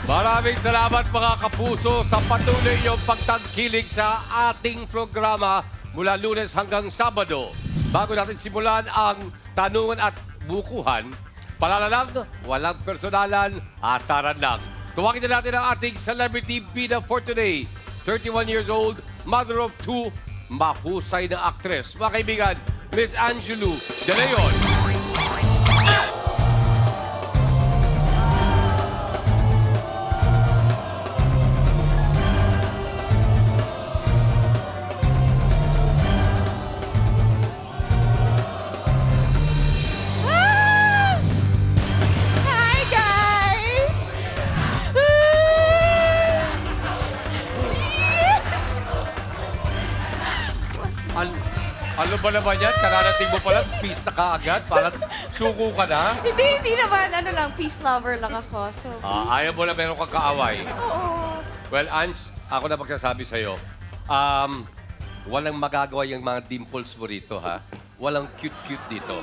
Maraming salamat mga kapuso sa patuloy niyong pagtangkilik sa ating programa mula Lunes hanggang Sabado. Bago natin simulan ang tanungan at bukuhan, palala lang, walang personalan, asaran lang. Tuwagin na natin ang ating celebrity bida for today. 31 years old, mother of two, mahusay na aktres. Mga kaibigan, Miss Angelou De Leon. Hi, guys! Ano ba naman yan? Kararating mo pa lang, peace na kaagad. Parang suko ka na. Hindi naman. Ano lang, peace lover lang ako. So, Ayaw mo na meron kang kaaway. oo. Well, Ange, ako na magsasabi sa'yo. Walang magagawa yung mga dimples mo rito, ha? Walang cute-cute dito.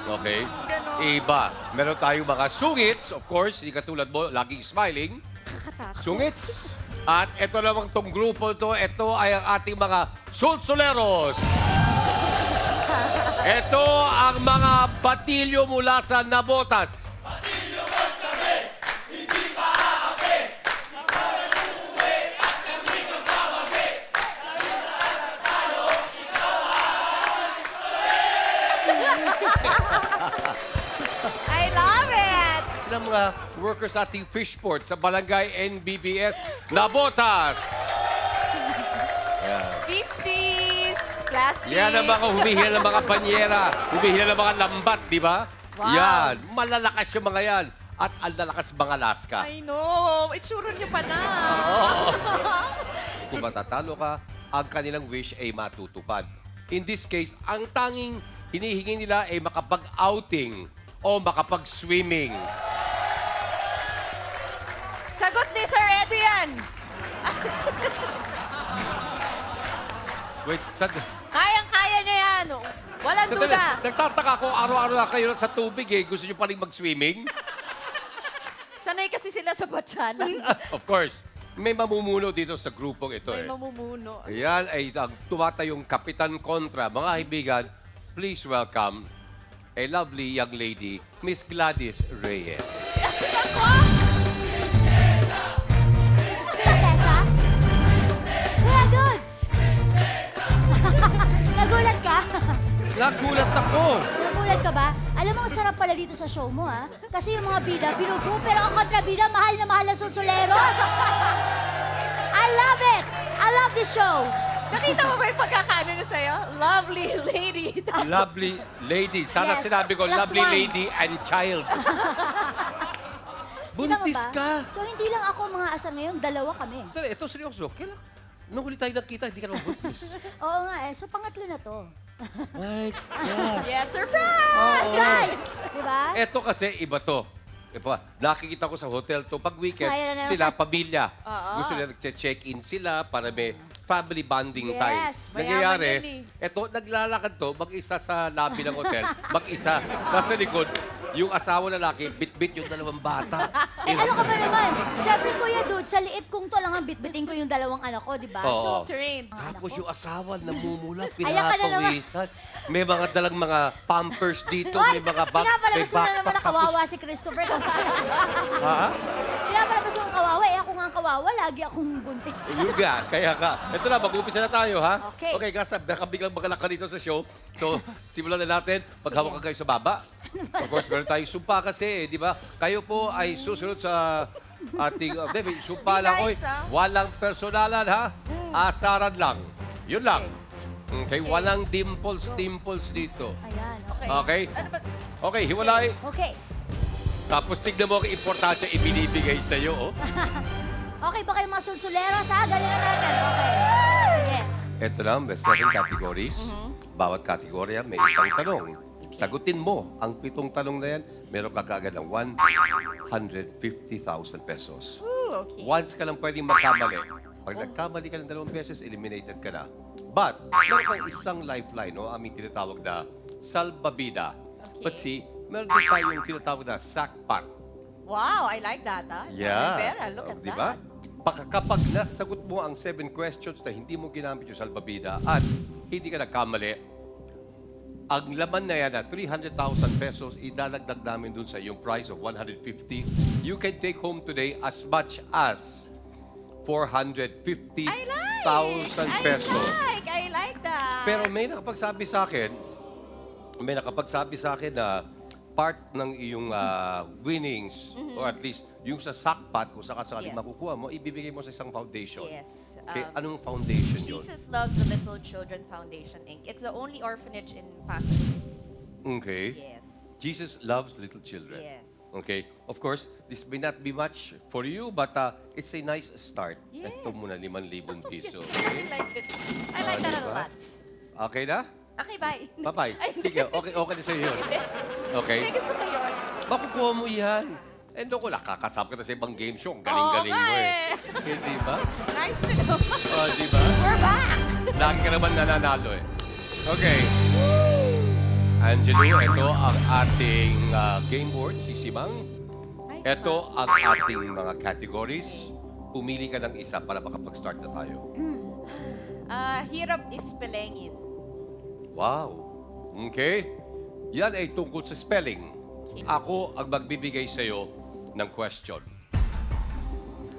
Okay? Iba. Meron tayong mga sungits, of course. Hindi katulad mo, laging smiling. Nakakatakot. Sungits. At ito namang tong grupo to, ito ay ang ating mga sulsuleros. Ito ang mga batilyo mula sa Nabotas. I love it! Sila mga workers sa ating fishport sa Barangay NBBS Nabotas. Beasties! Plastic! Yan ang mga humihila ng mga banyera, humihila ng mga lambat, di ba? Wow. Yan, malalakas yung mga yan. At ang lalakas mga Alaska. I know! Itsura niyo pa na! Kung matatalo ka, ang kanilang wish ay matutupad. In this case, ang tanging hinihingi nila ay makapag-outing o makapag-swimming. Sagot ni Sir Edo yan! Wait, Kayang-kaya niya yan! Walang sandali. duda! Nagtataka ko, araw-araw na kayo sa tubig eh. Gusto nyo pa rin mag-swimming? Sanay kasi sila sa batsalan. Of course. May mamumuno dito sa grupong ito May eh. mamumuno. Ayan ay ang tumatayong Kapitan Kontra. Mga kaibigan, please welcome a lovely young lady, Miss Gladys Reyes. Prinsesa? Kuya Dudes! Nagulat ka? Nagulat ako! Nagulat ka ba? Alam mo, ang sarap pala dito sa show mo, ha? Kasi yung mga bida, binugo, pero ang kontrabida, mahal na sulsulero. I love it! I love this show! Nakita mo ba yung pagkakaano na sa'yo? Lovely lady. Lovely lady. Sana Yes, sinabi ko, plus lovely one. lady and child. Buntis Tingnan mo ba? ka. So, hindi lang ako mga asar ngayon, dalawa kami. Ito, seryoso. Kailan? Nung huli tayo nakita, hindi ka naman buntis. Oo nga eh, so pangatlo na to. My God. Yeah, surprise! Guys! Diba? Ito kasi, iba to. Iba. Nakikita ko sa hotel to. Pag weekends, Kaya na naman. sila, pamilya. Oo. Gusto nila nag-check-in sila para may family bonding Yes. time. Mayaman Nangyayari, yan ito, naglalakad to, mag-isa sa lobby ng hotel, mag-isa. Nasa likod, yung asawa lalaki, bit-bit yung dalawang bata. Eh, ano ka ba naman? Siyempre, Kuya Dude, sa liit kong to lang ang bitbitin ko yung dalawang anak ko, di ba? Oo. So, Trained. Tapos yung asawa, namumula, Ayan ka na naman. pinapawisan. May mga dalang mga pampers dito, Hoy, may mga may pinapalabas mo na naman backpack. na kawawa si Christopher. Ha? Pinapalabas mo ang kawawa. Eh, ako nga ang kawawa. Lagi akong buntis. Yun nga, kaya ka. Ito na, mag-umpisa na tayo, ha? Okay. Okay, kasi biglang magalak ka dito sa show. So, simulan na natin. Paghawakan kayo sa baba. Of course, meron tayong sumpa kasi, di ba? Kayo po ay susunod sa ating... may sumpa lang, oy. Nice, ah. Walang personalan, ha? Asaran lang. Yun lang. Okay, walang dimples dito. Ayan, okay. Okay? Ano ba? Okay, hiwalay. Okay. Tapos tignan mo ang importansya ibinibigay sa'yo, oh. Okay ba kayo mga sulsuleros, ha? Galing na natin. Okay. Sige. Ito na, may 7 categories. Bawat kategorya may isang tanong. Sagutin mo ang 7 tanong na yan, meron ka kaagad ng 150,000 pesos. Ooh, okay. Once ka lang pwedeng magkamali. Pag nagkamali ka ng 2 beses, eliminated ka na. But, meron kang isang lifeline, no? Aming tinatawag na salbabida. Okay. But see, meron din tayong tinatawag na sackpot. Wow, I like that, ah. Yeah. Vera, look at Di ba? that. Kapag nasagot mo ang 7 questions na hindi mo ginamit yung salbabida at hindi ka nagkamali, ang laman na yan na 300,000 pesos, idadagdag namin dun sa yung price of 150. You can take home today as much as 450,000 pesos. I like that. Pero may nakapagsabi sa akin na part ng iyong winnings, or at least yung sa sackpot, kung sakasakaling Yes. makukuha mo, ibibigay mo sa isang foundation. Yes. Okay, anong foundation yun? Jesus Loves the Little Children Foundation, Inc. It's the only orphanage in Pasig City. Okay. Yes. Jesus loves little children. Yes. Okay. Of course, this may not be much for you, but it's a nice start. Yes. Ito muna 5,000 piso. I like it. I like that a diba? lot. Okay na? Okay, bye. Bye-bye. Ay, Sige, okay na sa iyo. Okay? May gusto ko yun. Makukuha mo yan. And doon ko nakakasama ka na sa ibang game show. Ang galing-galing Oo mo nga eh. Di ba? Nice to know. Di ba? We're back. Lagi ka naman nananalo eh. Okay. Angelo, ito ang ating game board, si Simang. Nice Ito ang ating mga categories. Pumili ka ng isa para makapag-start na tayo. Hirap ispelengin. Wow. Okay. Yan ay tungkol sa spelling. Ako ang magbibigay sa'yo ng question.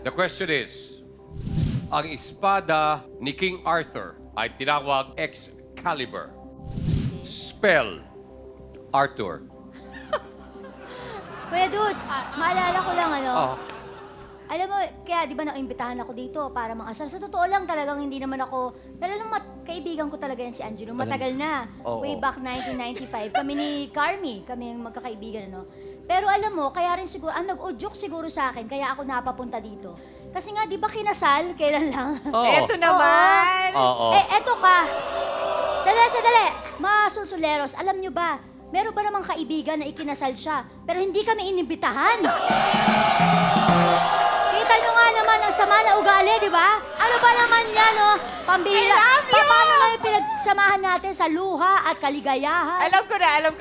The question is, ang espada ni King Arthur ay tinawag Excalibur. Spell Arthur. Kuya Dudes, maalala ko lang Oh. Alam mo, kaya di ba naimbitahan ako dito para mangasal? Sa totoo lang talagang hindi naman ako, kaibigan ko talaga yan si Angelo. Matagal na. Oo. Way back 1995. Kami ni Carmi, kami yung magkakaibigan, ano. Pero alam mo, kaya rin siguro, ang nag-udyok siguro sa akin, kaya ako napapunta dito. Kasi nga, di ba kinasal? Kailan lang? Oo. Eto naman. Oo. Eto ka. Sadali. Mga susuleros, alam nyo ba, meron ba namang kaibigan na ikinasal siya, pero hindi kami inimbitahan? Kita nyo nga naman ang sama na ugali, di ba? Ano ba naman yan, no? Pambihira. I love you! Paano ngayon pinagsamahan natin sa luha at kaligayahan? Alam ko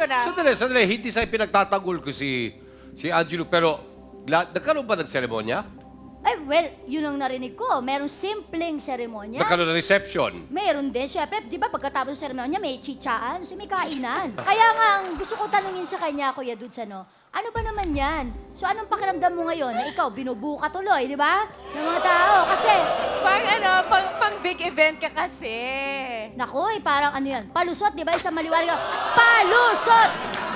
na. Sandali. Hindi sa'yo pinagtatanggol ko si Angelo, pero nagkaroon ba ng seremonya? Ay, well, yun ang narinig ko. Merong simpleng seremonya. Nagkaroon ng reception? Meron din. Siyempre, di ba pagkatapos ng seremonya, may chitsaan, so may kainan. Kaya nga, ang gusto ko tanungin sa kanya, Kuya Dudes, ano ba naman yan? So, anong pakiramdam mo ngayon na ikaw binubuka tuloy, di ba? Ng mga tao. Kasi, Pang big event ka kasi. naku, parang ano yan, palusot, di ba? Isang maliwanag, palusot!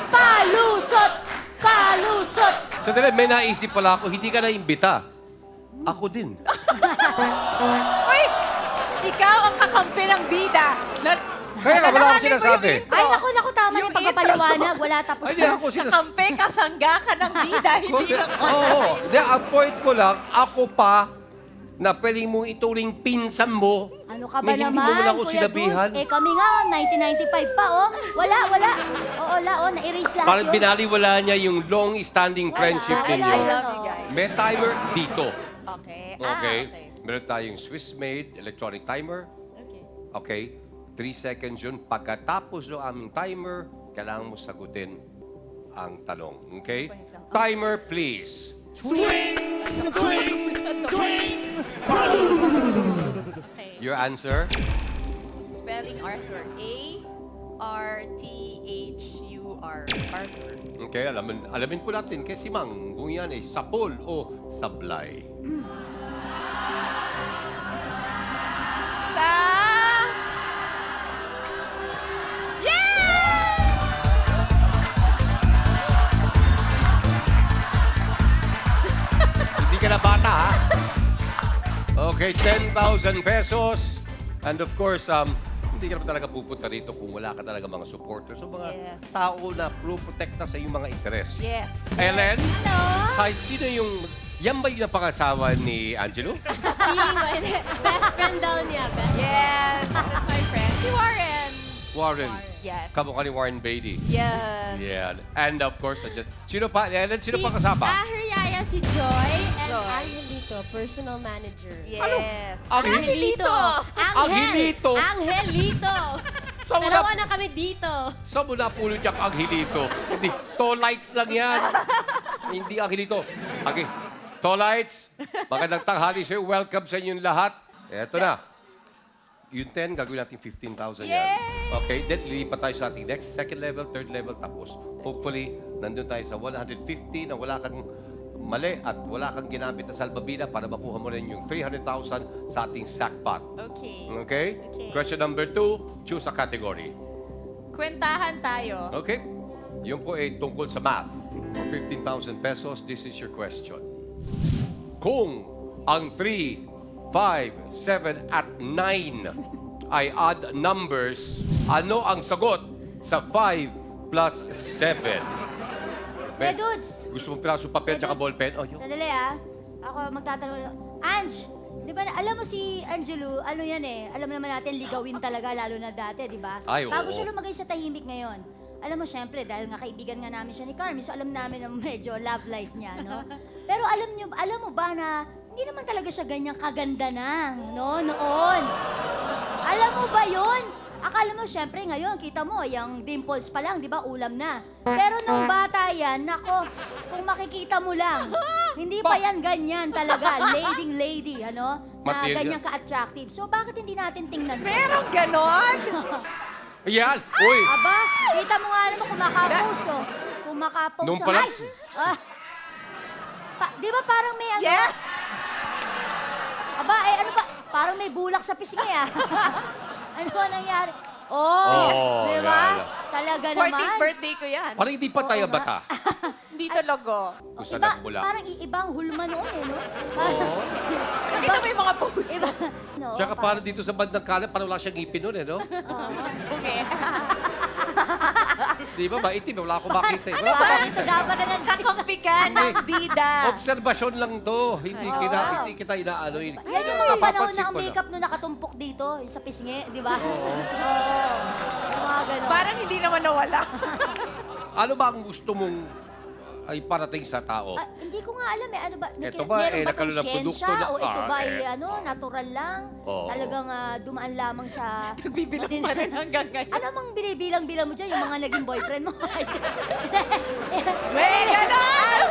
Palusot! Palusot! Sandali, may naisip pala ako, hindi ka naimbita. Ako din. Uy! Ikaw ang kakampi ng bida. Kaya nga, wala akong sinasabi. Ay, naku, tama na Yung yung pagpapaliwanag. Wala tapos Ay, di na. ako sinasabi. Kakampi, kasangga ka ng bida. Hindi lang Oo. Ang point ko lang, ako pa, na pwedeng mong ituring pinsan mo. Ano ka ba Hindi naman, mo lang ako Kuya sinabihan. Dudes? Kami nga, 1995 pa, oh. Wala. Oo, na-erase lahat Parang yun. binaliwala niya yung long-standing friendship wala. ninyo. I love you guys. May timer dito. Okay. Okay? Okay. Meron tayong Swiss-made electronic timer. Okay. Okay? 3 seconds yun. Pagkatapos ng aming timer, kailangan mo sagutin ang tanong. Okay? Timer, please. Okay. Your answer? Spelling Arthur. A-R-T-H-U-R. Arthur. Okay, alamin po natin kay Simang kung yan ay sapol o sablay. Sa... Yeah! Hindi ka na bata, ha? Okay, 10,000 pesos. And of course, hindi ka naman talaga pupunta rito kung wala ka talaga mga supporters. So mga Yes. tao na pro-protecta sa iyong mga interes. Yes. Ellen, Hello? hi, sino yung... Yan ba yung napangasawa ni Angelo? Feeling ko, hindi. Best friend daw niya. Yes. That's my friend. Si Warren. Warren. Yes. Kamukha ni Warren Beatty. Yes. Yeah. And of course, sino pa? Ellen, sino pa kasama? Her si Joy and Joy. Angelito, personal manager. Yes. Angelito! Angelito? Angelito! Saan mo Dalawa na, na kami dito. saan mo napulot yung Angelito? Hindi, 2 lights lang yan. Hindi Angelito. Okay. Tolites, magandang tanghali sa'yo. Welcome sa inyong lahat. Eto na. Yung 10, gagawin natin 15,000 yan. Okay, then lilipat tayo sa ating next, second level, third level, tapos hopefully, nandun tayo sa 150 na wala kang mali at wala kang ginamit na salbabida para makuha mo rin yung 300,000 sa ating sackpot. Okay. Okay? Question number 2, choose a category. Kwentahan tayo. Okay? Yun po ay tungkol sa math. For 15,000 pesos, this is your question. Kung ang 3, 5, 7, at 9 ay odd numbers, ano ang sagot sa 5 plus 7? Kuya Dudes. Gusto mong piraso papel Kuya tsaka Dudes. ballpen? Oh, yun. Sandali Ako magtatanong lang. Ange, di ba, alam mo si Angelo, ano yan eh, alam naman natin ligawin talaga, lalo na dati, di ba? Ay, oo. Bago siya lumagay sa tahimik ngayon. Alam mo, syempre, dahil nga kaibigan nga namin siya ni Carmen, so alam namin na medyo love life niya, no? Pero alam mo ba na hindi naman talaga siya ganyang kaganda nang, no? Noon. Alam mo ba yun? Akala mo, syempre, ngayon, kita mo, yung dimples pa lang, di ba, ulam na. Pero nung bata yan, nako, kung makikita mo lang, hindi pa yan ganyan talaga, lady, ano? Na Material. ganyan ka-attractive. So, bakit hindi natin tingnan? Merong ganon? Yan! Uy! Aba, kita mo nga naman kumakapuso. Kumakapuso. Nung pala- Ay! Di ba parang may ano? Yeah! Aba, ano ba? Parang may bulak sa pisngi Ano ba nangyari? Oh, di ba? yan. Talaga 14th naman. birthday ko yan. Parang hindi pa tayo Oo nga. bata. Dito logo. Kung saan Iba, nagmula. parang ibang hulma noon no? Parang, Nakita mo yung mga post iba, ko. no, Tsaka parang dito sa bandang kanan, parang wala siyang ngipin nun, no? Okay. Di ba? Maitim, wala akong makita. eh. Ano Wala ba? akong Ito dapat na nandito. Kakampi ka ng bida. Obserbasyon lang to. Hindi hindi kita inaano. Yan yung mga panahon Napapansin na ang ko lang. makeup no nakatumpok dito, yung sa pisngi, di ba? Oo. Yung mga ganon. Parang hindi naman nawala. Ano ba ang gusto mong ay parating sa tao? Hindi ko nga alam ano ba? Ito ba, meron eh, ba nakaroon ng tong produkto siyensya? na- O ito ba ay eh. natural lang? Oo. Talagang dumaan lamang sa... Nagbibilang pa rin hanggang ngayon. Ano mang binibilang-bilang mo dyan, yung mga naging boyfriend mo? May ganon!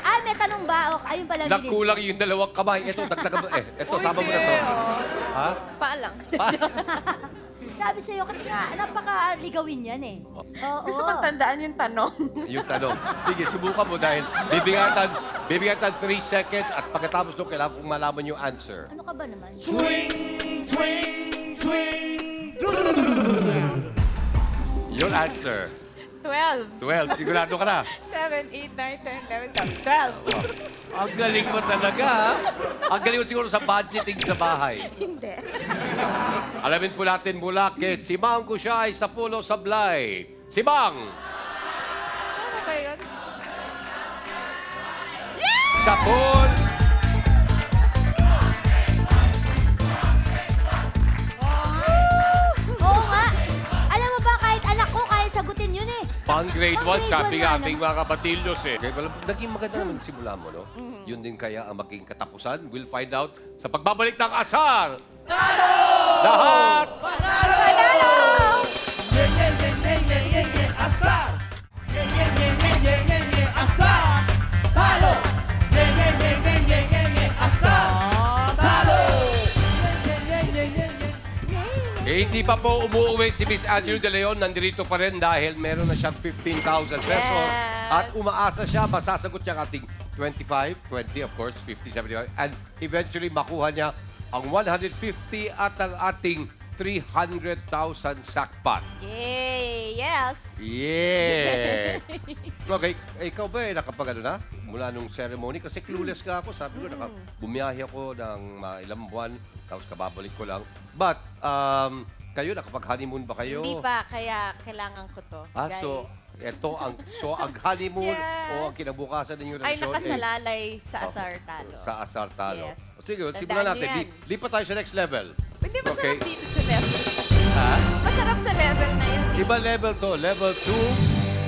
Ay, may tanong ba? O, ayun pala. Nagkulang yung dalawang kamay. Ito, dagdagan mo. Ito, sama mo na to. Ha? Paalang. Sabi sa'yo, kasi nga, napaka-ligawin yan eh. Oo. Gusto kong tandaan yung tanong. Yung tanong. Sige, subukan mo dahil bibigyan 3 seconds at pagkatapos nung kailangan kong malaman yung answer. Ano ka ba naman? Yung answer. 12. 12. Sigurado ka na. 7, 8, 9, 10, 11, 12. Ang galing mo talaga, ha? Ang galing mo siguro sa budgeting sa bahay. Hindi. Alamin po natin mula kay Simang Kusyay sa Pulo Sablay. Simang! Ano ba yun? Sa pool! Oo nga. Alam mo ba, kahit anak ko, kaya sagutin yun eh. Pang grade 1, Pang grade sabi one nga na, ating mga kapatilyos eh. Okay, naging maganda naman simula mo, no? Yun din kaya ang maging katapusan. We'll find out sa pagbabalik ng Asar! Lahat! Hindi pa po umuwi si Miss Angelo De Leon. Nandito pa rin dahil meron na siyang 15,000 pesos. Yes. At umaasa siya, masasagot niya ang ating 25, 20, of course, 50, 75. And eventually, makuha niya ang 150 at ang ating 300,000 sackpot. Yay! Yes! Yeah! Okay, ikaw ba nakapag ano na? Mula nung ceremony? Kasi clueless ka ako. Sabi ko, bumiyahe ako ng ilang buwan, tapos kababalik ko lang. But, kayo, nakapag-honeymoon ba kayo? Hindi pa, kaya kailangan ko to. guys. So ang honeymoon Yes. o ang kinabukasan ninyo Ay, relasyon nakasalalay sa Asar Talo. sa Asar Talo. Yes. Sige, Tandaan simulan niyo natin. yan. Lipat tayo sa next level. Hindi masarap Okay. dito sa level. Ha? Masarap sa level na yun. Iba level to. Level 2,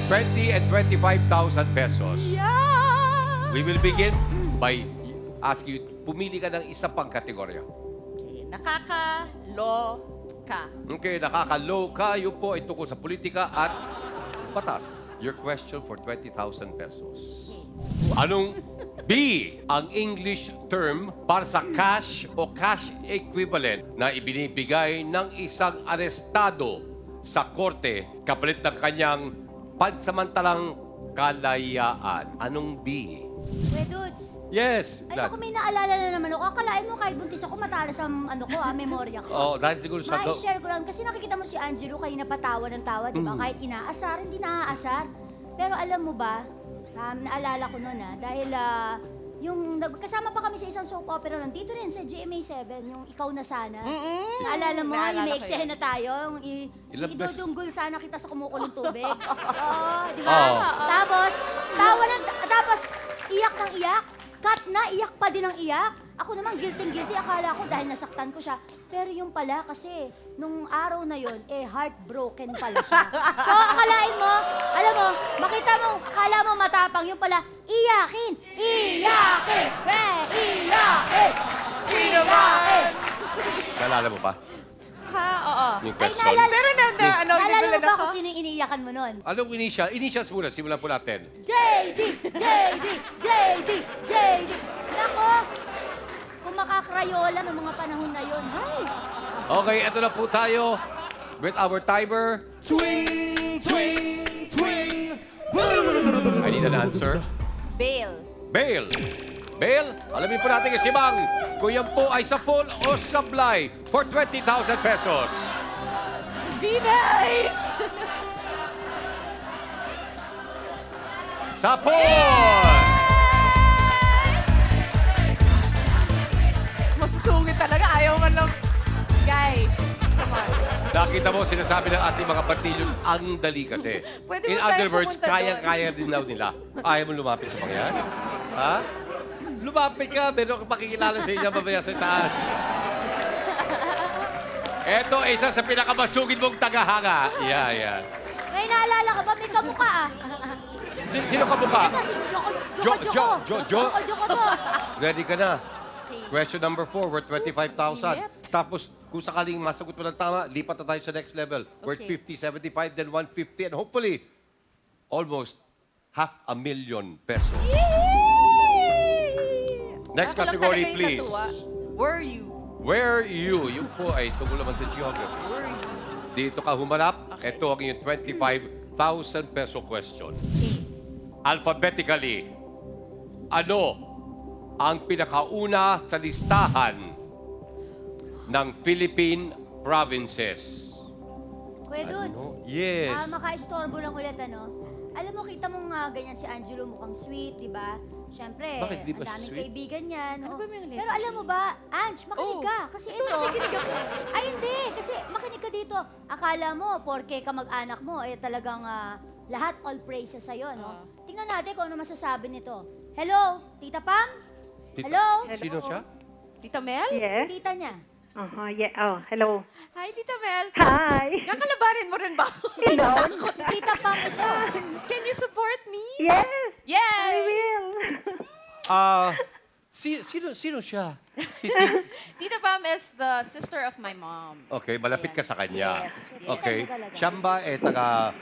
20 and 25,000 pesos. Yeah! We will begin by asking you, pumili ka ng isa pang kategorya. Okay. Nakakaloka. Okay, nakakalow ka. Yun po ay tungkol sa politika at batas. Your question for 20,000 pesos. Anong B ang English term para sa cash o cash equivalent na ibinibigay ng isang arestado sa korte kapalit ng kanyang pansamantalang kalayaan? Anong B? Kuya Dudes, Yes, ay Vlad. ako may naalala na naman ako. Akalain mo kahit buntis ako, matalas ang memorya ko. Oh, dahil siguro sa... Ma-share ko lang. Kasi nakikita mo si Angelo, kayo napatawa ng tawa, di ba? Kahit inaasar, hindi naaasar. Pero alam mo ba, naalala ko noon dahil kasama pa kami sa isang soap opera noon, dito rin sa GMA7, yung Ikaw na Sana. Naalala mo, Naalala yung may ko eksena tayo, yung Ilang beses- idudunggol sana kita sa kumukulong tubig. Oo, di ba? Oo. Tapos, tapos, iyak ng iyak. Cut na, iyak pa din ng iyak. Ako naman, guilty. Akala ko dahil nasaktan ko siya. Pero yung pala, kasi nung araw na yon heartbroken pala siya. So, akalain mo, alam mo, makita mo, akala mo matapang, yung pala, iyakin! Iyakin! Naalala mo pa? Ha, oo. Yung Ay, question? naalala, Pero naalala mo nagulan ba ako. kung sino yung iniiyakan mo nun? Anong initial? Initials muna. Simulan po natin. JD! Nako, kung makakrayola ng mga panahon na yon, hay! Okay, ito na po tayo with our timer. Twing, twing, twing. I need an answer. Bail. Bail. Bail, alamin po natin kasi Mang, kung yan po ay sa pool o sablay for 20,000 pesos. Be nice! Sa pool! Masusungit talaga. Ayaw man lang. Guys, come on. Nakita mo, sinasabi ng ating mga patilyos, ang dali kasi. Pwede In mo tayo other words, pumunta kaya-kaya din daw nila. Ayaw mo lumapit sa mga yan? Ha? Lumapit ka, meron kang pakikilala sa inyo mamaya sa taas. Eto, isa sa pinakamasugid mong tagahanga. Yeah. May naalala ka ba? May kamukha Sino ka mukha? Ito si Joko to. Ready ka na? Question number 4, worth 25,000. Init. Tapos, kung sakaling masagot mo ng tama, lipat na tayo sa next level. Worth Okay. 50, 75, then 150, and hopefully, almost 500,000 pesos. Next Ako lang category, talaga yung please. natuwa. Were you? Where you? Yung po ay tungkol naman sa geography. Were you? Dito ka humanap. Okay. Ito ang iyong 25,000 peso question. Alphabetically, ano ang pinakauna sa listahan ng Philippine provinces? Kuya Dudes, Yes. maka-istorbo lang ulit, Alam mo, kita mong ganyan si Angelo, mukhang sweet, di ba? Siyempre, Bakit di ba ang siya daming sweet? kaibigan yan. Ano ba yung Pero alam mo ba, Ange, makinig Oh, ka. Kasi ito, nakikinig ako. Ay, hindi. Kasi makinig ka dito. Akala mo, porke kamag-anak mo, talagang lahat all praises sa'yo, no? Tingnan natin kung ano masasabi nito. Hello, Tita Pam? Tita- Hello? Sino siya? Tita Mel? Yes. Tita niya. Yeah. Oh, hello. Hi, Tita Mel. Hi. Kakalabanin mo rin ba ako? Hello. Si Tita Pam ito. Can you support me? Yes. I Yes! will. Sino siya? Tita Pam is the sister of my mom. Okay, malapit ka sa kanya. Yes. Okay. Talaga. Siya ba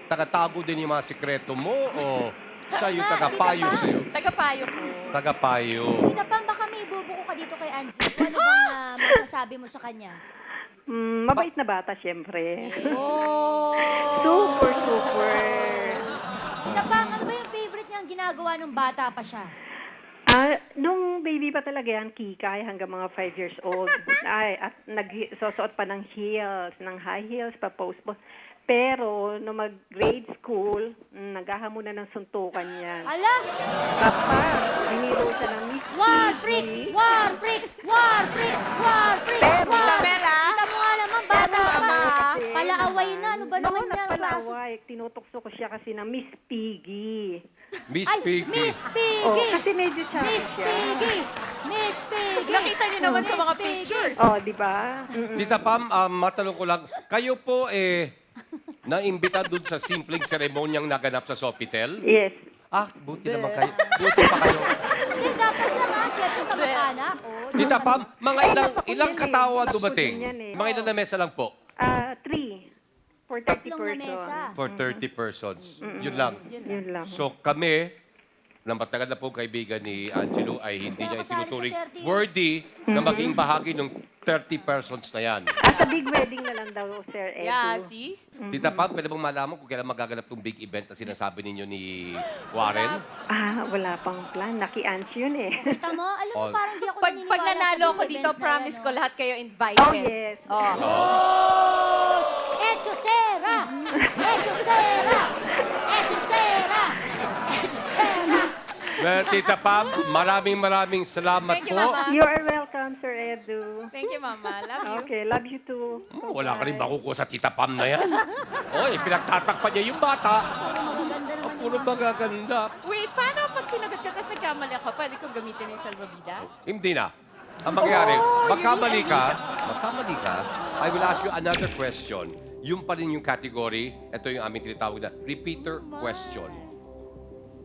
taga-tago din yung mga sikreto mo o siya yung tagapayo Tita Pam. sa'yo? Tagapayo ko. Tagapayo. Tita Pam, baka may ibubuko ka dito kay Angelo. Ano bang masasabi mo sa kanya? Mabait na bata, syempre. Oh! Super. Tita Pam, ano ba yung favorite niyang ginagawa nung bata pa siya? Nung baby pa talaga yan, kikay, hanggang mga 5 years old. At nagsusuot pa ng heels, ng high heels, pa post. Pero, nung mag-grade school, naghahamunan ng suntukan yan. Ala! Kapag biniro siya ng Miss War freak! Piggy, War freak! War freak! War freak! Tita Mel, Kita mo nga naman, bata pa. kasi, Palaaway na. Ano ba naman yan? nagpalaway. Tinutokso ko siya kasi ng Miss Piggy. Miss Ay, Piggy. Miss Oh, Piggy! kasi medyo chubby Miss siya. Piggy! Miss Piggy! Nakita niyo naman sa mga Miss Piggy. pictures. Oh, di ba? Tita Pam, matanong ko lang, kayo po naimbita doon sa simpleng seremonyang naganap sa Sofitel? Yes. Buti naman kayo. Buti pa kayo. Hindi, dapat lang ha. Siyempre, kamag-anak. Oh, Tita Pam, mga ilang katawa dumating? Yan eh. Mga ilang na mesa lang po? 3. For 30 Tatlong na mesa. For 30 persons. Yun lang. Yun lang. So kami, na matagal na po kaibigan ni Angelo, ay hindi Kaya niya kasali sa itinuturing 30. worthy na maging bahagi ng 30 persons na yan. At sa big wedding na lang daw, Sir Edu. Yeah, sis. Tita Pam, pwede bang malaman kung kailan magaganap yung big event na sinasabi ninyo ni Warren? Wala pang plan. Naki-ans yun eh. Kita mo? Alam mo, Oh. parang di ako Pag naniniwala nanalo sa ko big dito, event na promise yan, ko oh. lahat kayo invited. Oh, yes. Oh. Oh! Echosera! Echosera! Echosera! Echosera! Well, Tita Pam, maraming salamat Thank you, po. Mama. You are welcome, Sir Edu. Thank you, Mama. Love you. Okay, love you too. Wala ka rin makukuha sa Tita Pam na yan. Oy, pinagtatakpan niya yung bata. Puro magaganda naman Puro yung mga magaganda. Wait, paano pag sinagot ka tapos nagkamali ako, pwede kong gamitin yung salvavida? Hindi na. Ang mangyayari, magkamali ka, I will ask you another question. Yung pa rin yung category, ito yung aming tinatawag na repeater question.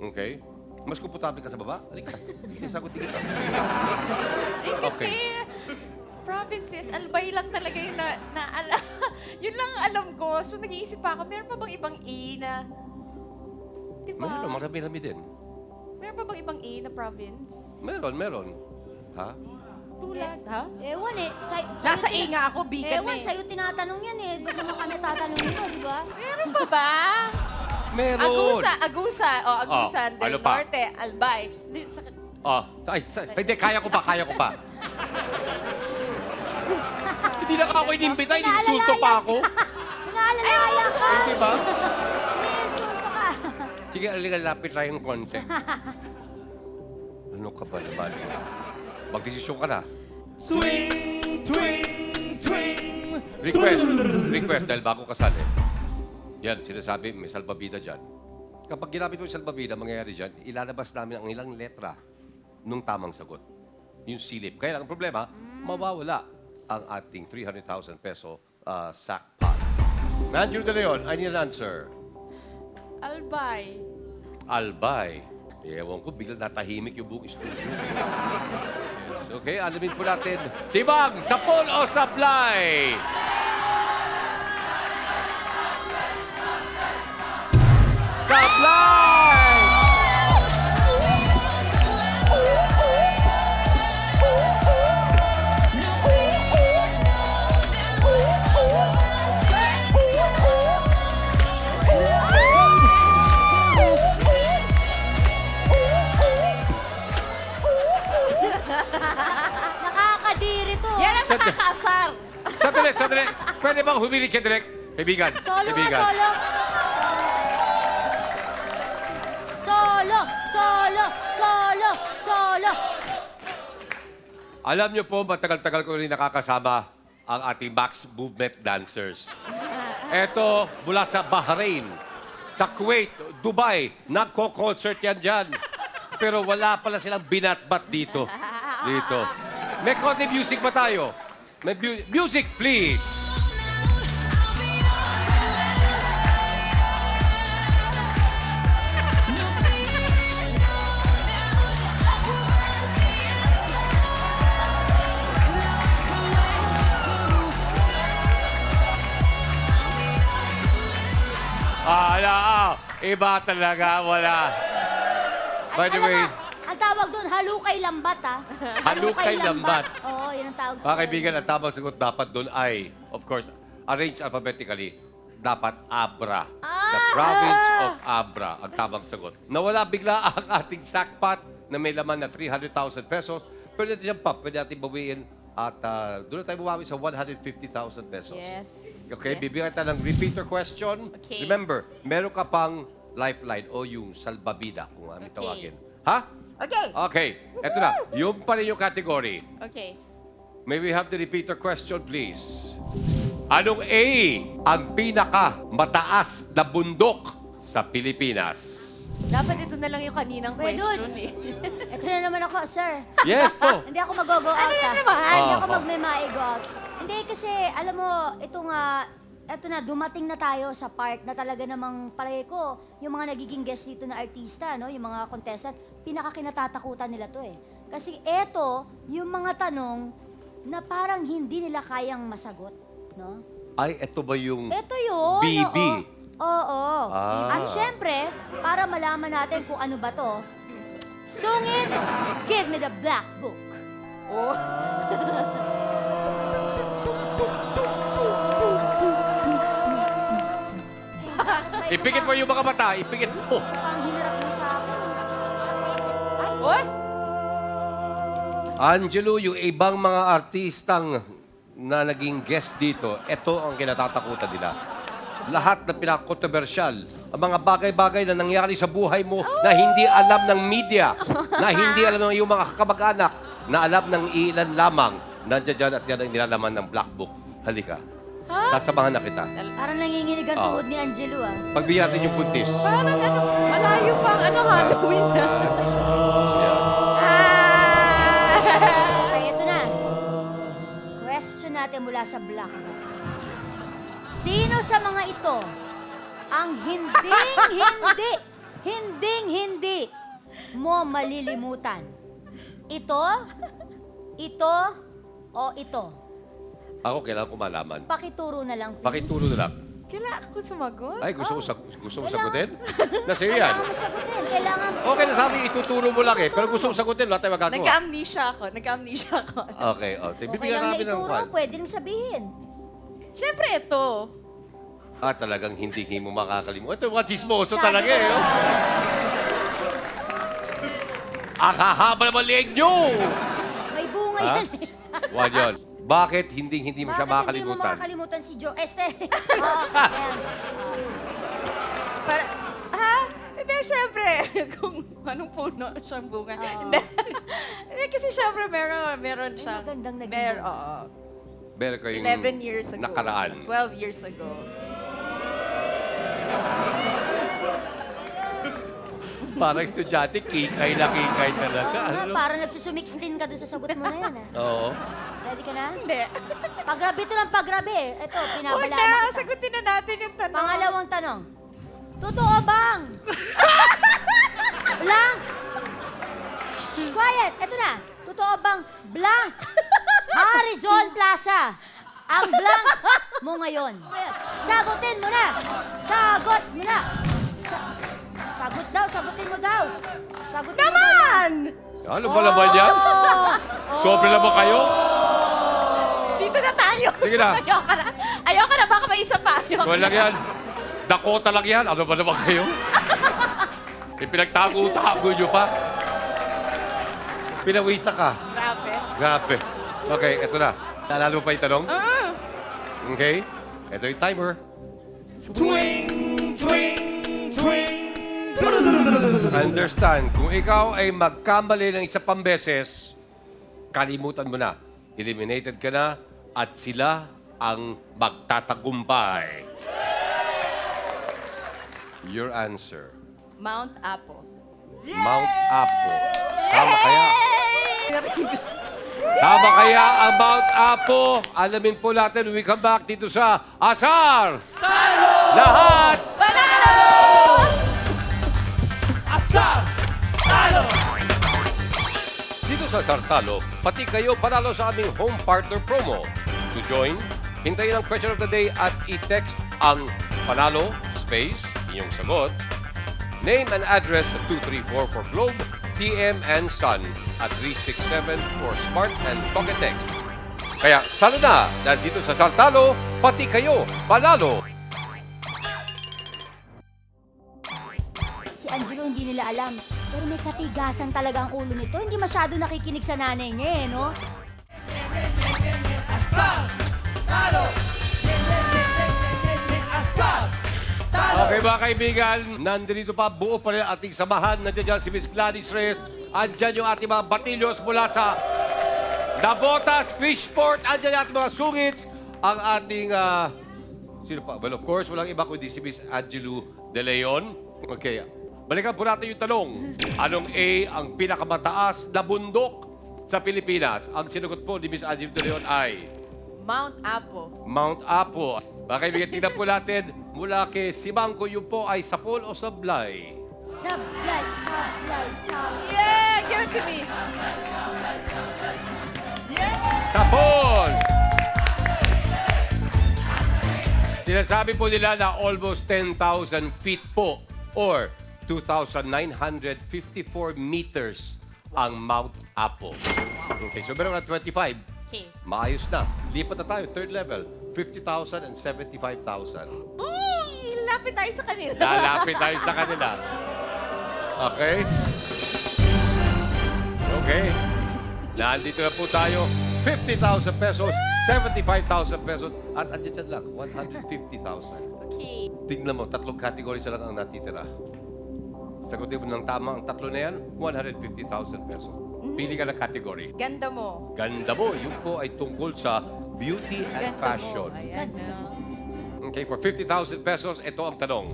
Okay? Mas komportable ka sa baba? Halika. Sagutin kita. Kasi, provinces, Albay lang talaga yung naala. Yun lang ang alam ko. So, nag-iisip pa ako, meron pa bang ibang A na... Diba? Meron, marami din. Meron pa bang ibang A na province? Meron. Ha? Tulad, ha? Ewan eh. Nasa A nga ako, bigan Ewan, na eh. sa'yo tinatanong yan eh. Ba't naman kami tatanungin mo, di ba? Meron pa ba? Meron. Agusa. O, Agusa, Oh, Del ano pa? Norte, Albay. Oh, hindi, kaya ko pa. Hindi na ako inimbita, ininsulto pa ako. Pinaalala ka! Di ba? Iniinsulto ka! Sige, alika, lapit tayo ng konti. Ano ka ba naman? Magdesisyon ka na. Swing, twing, twing. Request, dahil bago kasali. Yan, sinasabi, may salbabida dyan. Kapag ginamit mo yung salbabida, mangyayari dyan, ilalabas namin ang ilang letra nung tamang sagot. Yung silip. Kaya lang ang problema, mawawala ang ating 300,000 peso sack pot. Andrew De Leon, I need an answer. Albay. Albay. Ewan ko, biglang natahimik yung buong studio. Yes, okay, alamin po natin. Si Bang, sapol o sablay? Sablay! Nakakadiri to. Yan ang nakakaasar. Sandali. Pwede bang humili ka direct? Kaibigan. Solo nga, kaibigan. solo. Solo. Alam niyo po, matagal-tagal ko rin nakakasama ang ating Max Movement Dancers. Eto, mula sa Bahrain, sa Kuwait, Dubai, nagko-concert yan dyan. Pero wala pala silang binatbat dito. May konti music ba tayo? May music, please! Iba talaga, wala. By the Alam way, mo, ang tawag doon, halukay lambat, ha? Halukay lambat. Oo, yun ang tawag sa mga kaibigan, ang tamang sagot dapat doon ay, of course, arranged alphabetically, dapat Abra. The province of Abra, ang tamang sagot. Nawala bigla ang ating sackpot na may laman na 300,000 pesos. Pwede natin pa, pwede natin bawiin at doon na tayo bumawi sa 150,000 pesos. Yes. Okay, Yes. bibigyan tayo ng repeater question. Okay. Remember, meron ka pang lifeline o yung salbabida kung aming Okay. tawagin. Ha? Okay. Okay, eto na. Yung pa rin yung category. Okay. May we have the repeater question, please? Anong A ang pinaka mataas na bundok sa Pilipinas? Dapat ito na lang yung kaninang Kuya question Dudes. eh. Ito na naman ako, sir. Yes po. Hindi ako mag-go out, Ano na ha? naman? Hindi ako Ah, magme-go out. Hindi, kasi, alam mo, ito na, dumating na tayo sa part na talaga namang palagi ko, yung mga nagiging guest dito na artista, no, yung mga contestant, pinaka-kinatatakutan nila to eh. Kasi eto, yung mga tanong na parang hindi nila kayang masagot, no? Ay, ito ba yung... Ito yun. BB. Oo. Ah. At syempre, para malaman natin kung ano ba to, Sungits, give me the black book. Oh. Ipikit mo yung mga mata. Ipikit mo. Parang hinarap mo sa akin. Ay, Oy! Angelo, yung ibang mga artistang na naging guest dito, ito ang kinatatakutan nila. Lahat na pinaka-controversial, ang mga bagay-bagay na nangyari sa buhay mo na hindi alam ng media, na hindi alam ng iyong mga kamag-anak, na alam ng ilan lamang, nandiyan dyan at yan ang nilalaman ng black book. Halika. Sasamahan na kita. parang nanginginig ang tuhod ni Angelo ah. Pagbigyan natin yung buntis. Parang ano, malayo pang Halloween na. Okay, ito na. Question natin mula sa black book. Sino sa mga ito ang hindi mo malilimutan? Ito, o ito? Ako, kailangan ko malaman. Pakituro na lang. please. Pakituro na lang. Kailangan ko sumagot. Ay, gusto mo sagutin? Nasa iyo yan. Kailangan mo sagutin. Kailangan... Okay na sabi, ituturo mo lang eh. Pero gusto mo sagutin, wala tayong magagawa. Nagka-amnesia ako. Okay, Okay bibigyan lang na namin ng ituro, kwan. pwede rin sabihin. Siyempre ito. Talagang hindi mo makakalimutan. Ito, mga chismoso Sabi talaga ko eh. na. Oh. Ang hahaba naman leeg nyo! May bunga Ha? yan eh. Wag yun. Bakit hindi mo siya Bakit hindi mo makakalimutan? makakalimutan si Joe? Oo, ayan. Para, Hindi, syempre. Kung anong puno siyang bunga. Oo. Hindi, kasi syempre meron siyang... magandang naging Meron, bunga. oo. Meron kayong 11 years ago. nakaraan. 12 years ago. Parang estudyante, kikay talaga. Oo nga, Ano? parang nagsusumixtin ka doon sa sagot mo na yan. Oo. Ready ka na? Hindi. Paggrabe ito ng paggrabe. Ito, Huwag pinabalaan na, na kita. sagutin na natin yung tanong. Pangalawang tanong. Totoo bang? Blank. Shh, quiet. Ito na. Totoo bang blank? Horizon Plaza. Ang blank mo ngayon. Sagutin mo na. Sagot mo na. Sagot daw, sagutin mo daw. Sagutin mo daw. Naman! Ano ba naman yan? Oh! Sobre na ba kayo? Dito na tayo. Sige na. Ayoko na, baka may isa pa. Ayoko Wala lang yan. Dakota lang yan. Ano ba naman kayo? Pinagtago-tago nyo pa. Pinawisa ka. Grabe. Grabe. Okay, eto na. Naalala mo pa yung tanong? Okay. Ito yung timer. Twing, twing, twing. Understand, kung ikaw ay magkamali ng isa pang beses, kalimutan mo na. Eliminated ka na at sila ang magtatagumpay. Your answer. Mount Apo. Mount Apo. Tama kaya? Tama kaya ang Mount Apo? Alamin po natin when we come back dito sa Asar! Lahat! Dito sa Sartalo, pati kayo panalo sa aming home partner promo. To join, hintayin ang question of the day at i-text ang panalo, space, inyong sagot, name and address sa 234 for Globe, TM and Sun at 367 for Smart and Pocket Text. Kaya sana na, dahil dito sa Sartalo, pati kayo panalo. Si Angelo hindi nila alam, pero may katigasan talaga ang ulo nito. Hindi masyado nakikinig sa nanay niya eh, no? Okay mga kaibigan, nandito pa, buo pa rin ating samahan. Nandiyan dyan si Miss Gladys Reyes. Andyan yung ating mga batilyos mula sa Nabotas Fishport. Andyan yung ating mga sungits. Ang ating, sino pa? Well, of course, walang iba kundi si Miss Angelo De Leon. Okay, balikan po natin yung tanong. Anong A ang pinakamataas na bundok sa Pilipinas? Ang sinagot po ni Miss Angelo De Leon ay Mount Apo. Mount Apo. Mga kaibigan, tingnan po natin mula kay Simangko, yun po ay sapol o sablay? Sablay, sablay, sablay. Yeah! Give it to me. Sapol! Sinasabi po nila na almost 10,000 feet po or 2,954 meters ang Mount Apo. Okay, so meron na 25. Okay. Maayos na. Lipat na tayo, third level. 50,000 and 75,000. Uy! Lapit tayo sa kanila. Lalapit tayo sa kanila. Okay? Okay. Nandito na po tayo. 50,000 pesos, 75,000 pesos, at andyan lang, 150,000. Okay. Tingnan mo, tatlong categories na lang ang natitira. Sagutin mo ng tama ang tatlo na yan, 150,000 pesos. Pili ka ng category. Ganda mo. Ganda mo, yun po ay tungkol sa beauty and Ganda fashion. mo. Ayan. Okay, for 50,000 pesos, ito ang tanong.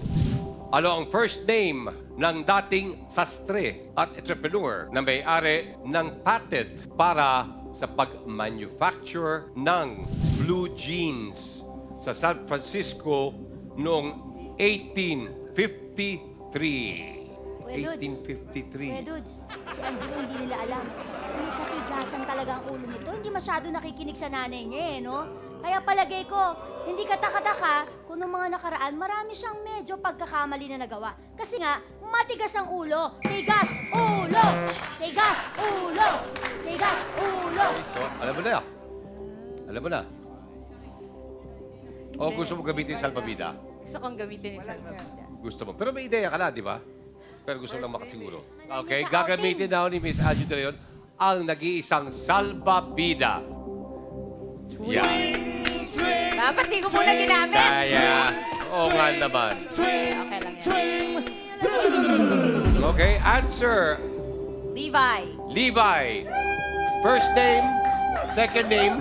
Ano ang first name ng dating sastre at entrepreneur na may-ari ng patent para sa pag-manufacture ng blue jeans sa San Francisco noong 1853? Kuya Dudes. 1853. Kuya Dudes, si Angelo hindi nila alam. May katigasan talaga ang ulo nito. Hindi masyado nakikinig sa nanay niya eh, no? Kaya palagay ko, hindi kataka-taka kung nung mga nakaraan, marami siyang medyo pagkakamali na nagawa. Kasi nga, matigas ang ulo. Tigas ulo! Tigas ulo! Tigas ulo! Okay, so, alam mo na. Alam mo na. O gusto mo gamitin yung salbabida? Gusto kong gamitin yung salbabida. Gusto mo. Pero may ideya ka na, di ba? Pero gusto mo lang makasiguro. Okay, Sa gagamitin na ni Miss Angie De Leon ang nag-iisang salbabida. Yan. Dapat di ko muna ginamit. Kaya, oo nga naman. Okay lang yan. Okay, answer. Levi. Levi. First name, second name.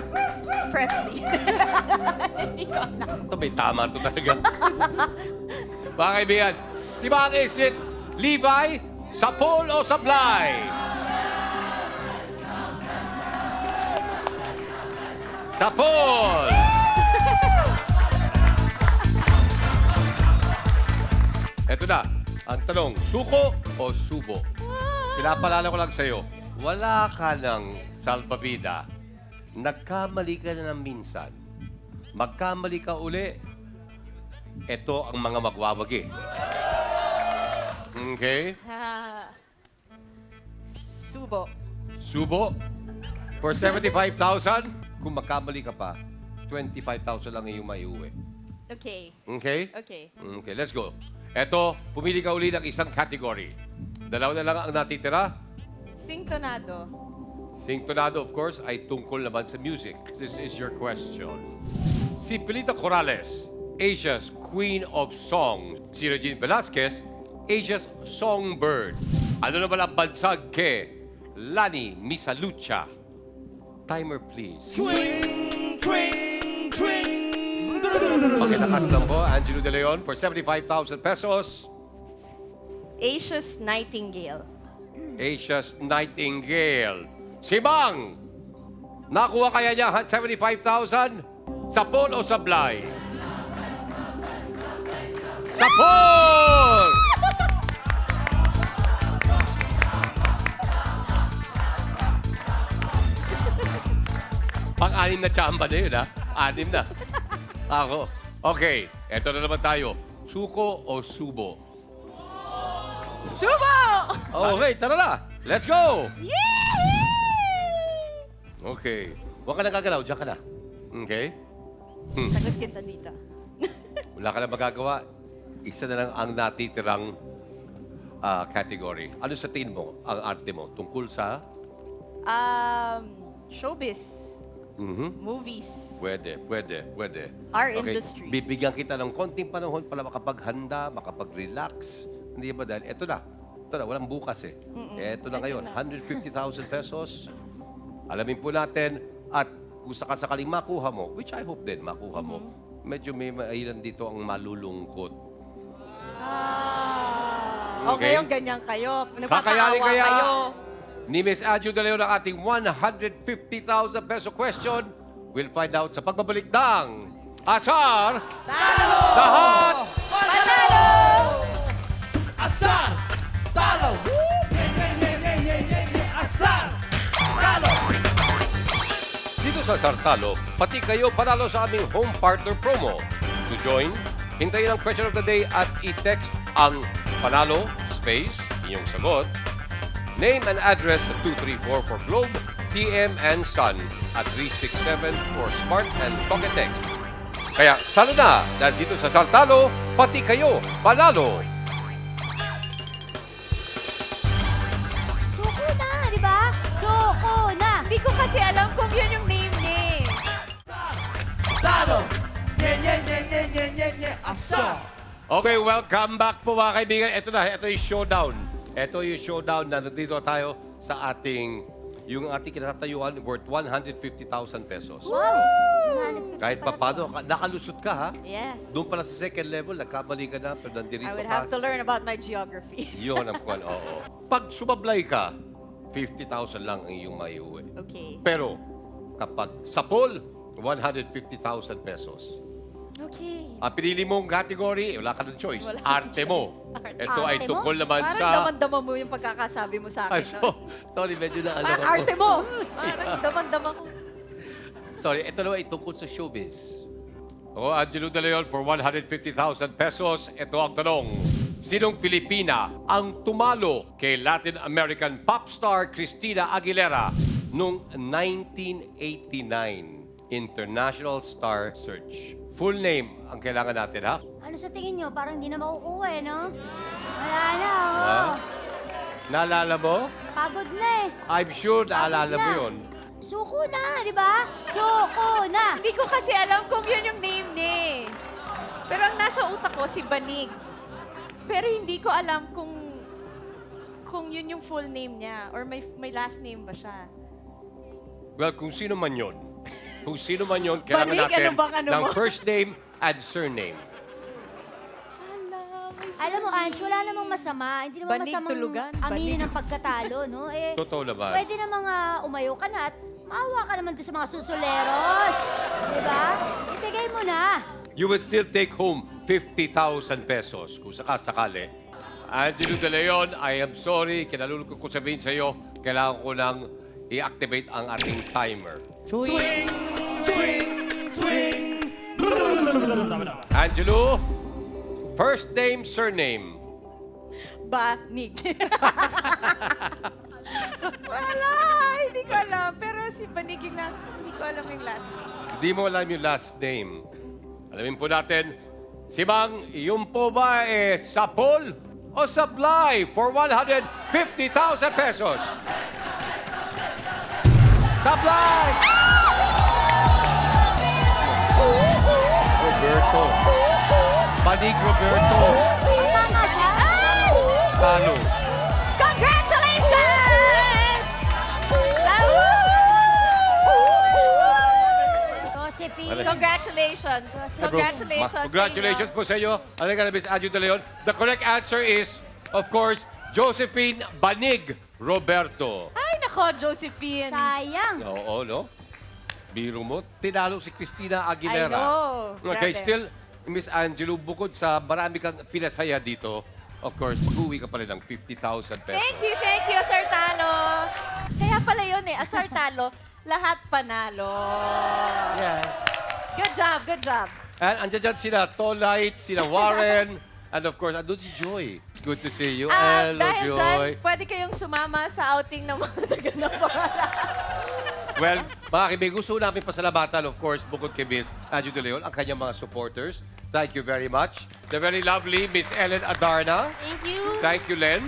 Presley. Ito, may tama ito talaga. Mga kaibigan, si Mang Isit, Levi, sa Paul o sa Bly? Sa Paul! Ito na, ang tanong, suko o subo? Pinapalala ko lang sa'yo, wala ka ng salbabida, nagkamali ka na ng minsan, magkamali ka uli, ito ang mga magwawagi. Okay? Ah. Subo. Subo, for 75,000, kung magkamali ka pa, 25,000 lang yung maiuwi. Okay. Okay? Okay. Okay, let's go. Eto, pumili ka uli ng isang category. Dalawa na lang ang natitira. Singtonado. Singtonado, of course, ay tungkol naman sa music. This is your question. Si Pilita Corrales, Asia's Queen of Song. Si Regine Velasquez, Asia's Songbird. Ano naman ang bansag kay Lani Misalucha? Timer, please. Twing, twing, twing. Pakilakas lang po, Angelo De Leon, for 75,000 pesos. Asia's Nightingale. Asia's Nightingale. Si Bang! Nakuha kaya niya 75,000? Sa Paul o sa Bly? Sa Paul! Pang-anim na tsamba na yun, ha? Anim na. Ako. Okay, eto na naman tayo. Suko o subo? Subo! Okay, tara na. Let's go! Yay! Okay. Huwag ka na gagalaw. Diyan ka na. Okay? Sagot kita dito. Wala ka na magagawa. Isa na lang ang natitirang category. Ano sa tingin mo ang arte mo? Tungkol sa? Showbiz. Movies. Pwede. Our industry. Bibigyan kita ng konting panahon para makapaghanda, makapag-relax. Hindi ba dahil? Ito na, walang bukas eh. Ito na ngayon, 150,000 pesos. Alamin po natin at kung sakaling makuha mo, which I hope din makuha mo, medyo may mailan dito ang malulungkot. Okay, yung ganyan kayo. Kakayanin Nagpapaawa kaya kayo. ni Miss Adjo De Leon ang ating 150,000 peso question. We'll find out sa pagbabalik ng Asar Lahat Panalo! Asar! Talo! Asar! Talo! Dito sa Asar Talo, pati kayo panalo sa aming home partner promo. to join, hintayin ang question of the day at i-text ang panalo, space, inyong sagot, name and address sa 234 for Globe, TM and Sun at 367 for Smart and Pocket Text. Kaya sana na, dahil dito sa Saltalo, pati kayo, panalo! Suko na, di ba? Suko na. Hindi ko kasi alam kung yun yung name niya eh. Talo! Nye, nye, nye, nye, nye, nye, nye, asar! Okay, welcome back po mga kaibigan. Ito na, ito yung showdown. Ito yung showdown. Nandito tayo sa yung ating kinatatayuan worth 150,000 pesos. Wow. Kahit pa paano, nakalusot ka ha? Yes. Doon pala sa second level, nagkamali ka na, pero nandito I would pass. have to learn about my geography. Yun ang kwan, oo. Pag sumablay ka, 50,000 lang ang iyong maiuwi. Okay. Pero, kapag sa poll, 150,000 pesos. Okay. Ang pinili mong category, wala ka ng choice. Wala Arte mo. Arte. Ito ay Arte mo? tungkol naman Parang sa... daman-dama mo yung pagkakasabi mo sa Ay, akin. no? sorry, medyo na ano Parang ako. arte mo. Parang daman-dama ko. Sorry, ito naman ay tungkol sa showbiz. O, Angelo De Leon for 150,000 pesos. Ito ang tanong. Sinong Pilipina ang tumalo kay Latin American pop star Christina Aguilera noong 1989 International Star Search? Full name ang kailangan natin, ha? Ano sa tingin nyo? Parang hindi na makukuha eh, no? Wala na, Ha? oh. Naalala mo? Pagod na eh. I'm sure naalala mo na. yun. Suko na, di ba? Suko na. Hindi ko kasi alam kung yun yung name niya eh. Pero ang nasa utak ko, si Banig. Pero hindi ko alam kung yun yung full name niya or may last name ba siya. Well, kung sino man yun. Kung sino man yun, kailangan Banig, natin ano bang ano ng mo? first name and surname. Alam mo, Ange, wala namang masama. Hindi naman Banig masamang tulugan, aminin banig. ng pagkatalo, no? Eh, Totoo naman. pwede na mga umayo ka na at maawa ka naman doon sa mga susuleros. Di ba? Ibigay mo na. You will still take home 50,000 pesos kung sakasakali. Angelo De Leon, I am sorry. Kinalulog ko sabihin sa iyo, kailangan ko nang i-activate ang ating timer. Twing, twing, twing. Angelo, first name, surname. Banig. Wala, hindi ko alam. Pero si Banig yung hindi ko alam yung last name. Hindi mo alam yung last name. Alamin po natin, si Mang, iyon po ba sa poll o supply for 150,000 pesos? Supply! Roberto. Banig Roberto. Tama siya. Talo. Congratulations! Josephine. Congratulations. Congratulations. Congratulations po sa iyo. Ano ka na, Miss Angelo De Leon? The correct answer is, of course, Josephine Banig Roberto. Ay, nako, Josephine. Sayang. Oo, no? Biro mo, tinalo si Christina Aguilera. I know. Okay, Grabe. still, Miss Angelo, bukod sa marami kang pinasaya dito, of course, mag-uwi ka pala ng 50,000 pesos. Thank you, Sir Talo. Kaya pala yun eh, Sir Talo, lahat panalo. Yeah. Good job, good job. And andyan dyan sila Tolite, sila Warren, and of course, andun si Joy. It's good to see you. Hello, Dahil Joy. dyan, pwede kayong sumama sa outing ng mga taga-Navarra. Well, mga kaibigan, gusto namin pasalamatan, of course, bukod kay Miss Angelo De Leon, ang kanyang mga supporters. Thank you very much. The very lovely Miss Ellen Adarna. Thank you. Thank you, Len.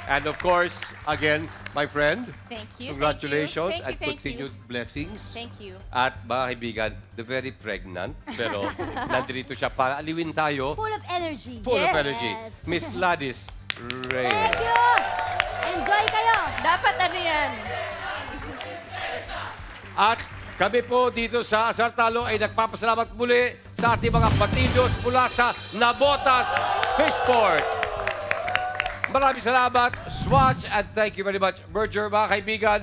And of course, again, my friend, Thank you. congratulations Thank you, and thank you. continued blessings. Thank you. At mga kaibigan, the very pregnant, pero nandito siya para aliwin tayo, Full of energy. full of Yes. energy. Miss Gladys Reyes. Thank you. Enjoy kayo. Dapat ano yan? At kami po dito sa Asartalo ay nagpapasalamat muli sa ating mga batidos mula sa Nabotas Fishport. Maraming salamat, Swatch, and thank you very much, Berger. Mga kaibigan,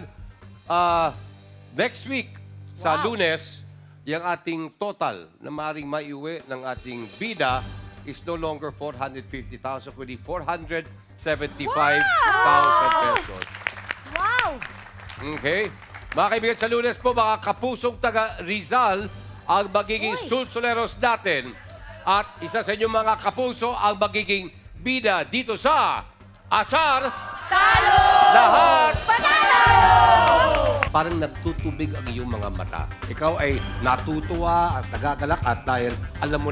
next week, sa Lunes, yung ating total na maaaring maiuwi ng ating bida is no longer 450,000, kundi 475,000 pesos. Wow. Okay. Mga kaibigan, sa Lunes po, mga kapusong taga Rizal ang magiging Uy. sulsuleros natin. At isa sa inyong mga kapuso ang magiging bida dito sa Asar Talo! Lahat Panalo! parang nagtutubig ang iyong mga mata. Ikaw ay natutuwa at nagagalak at dahil alam mo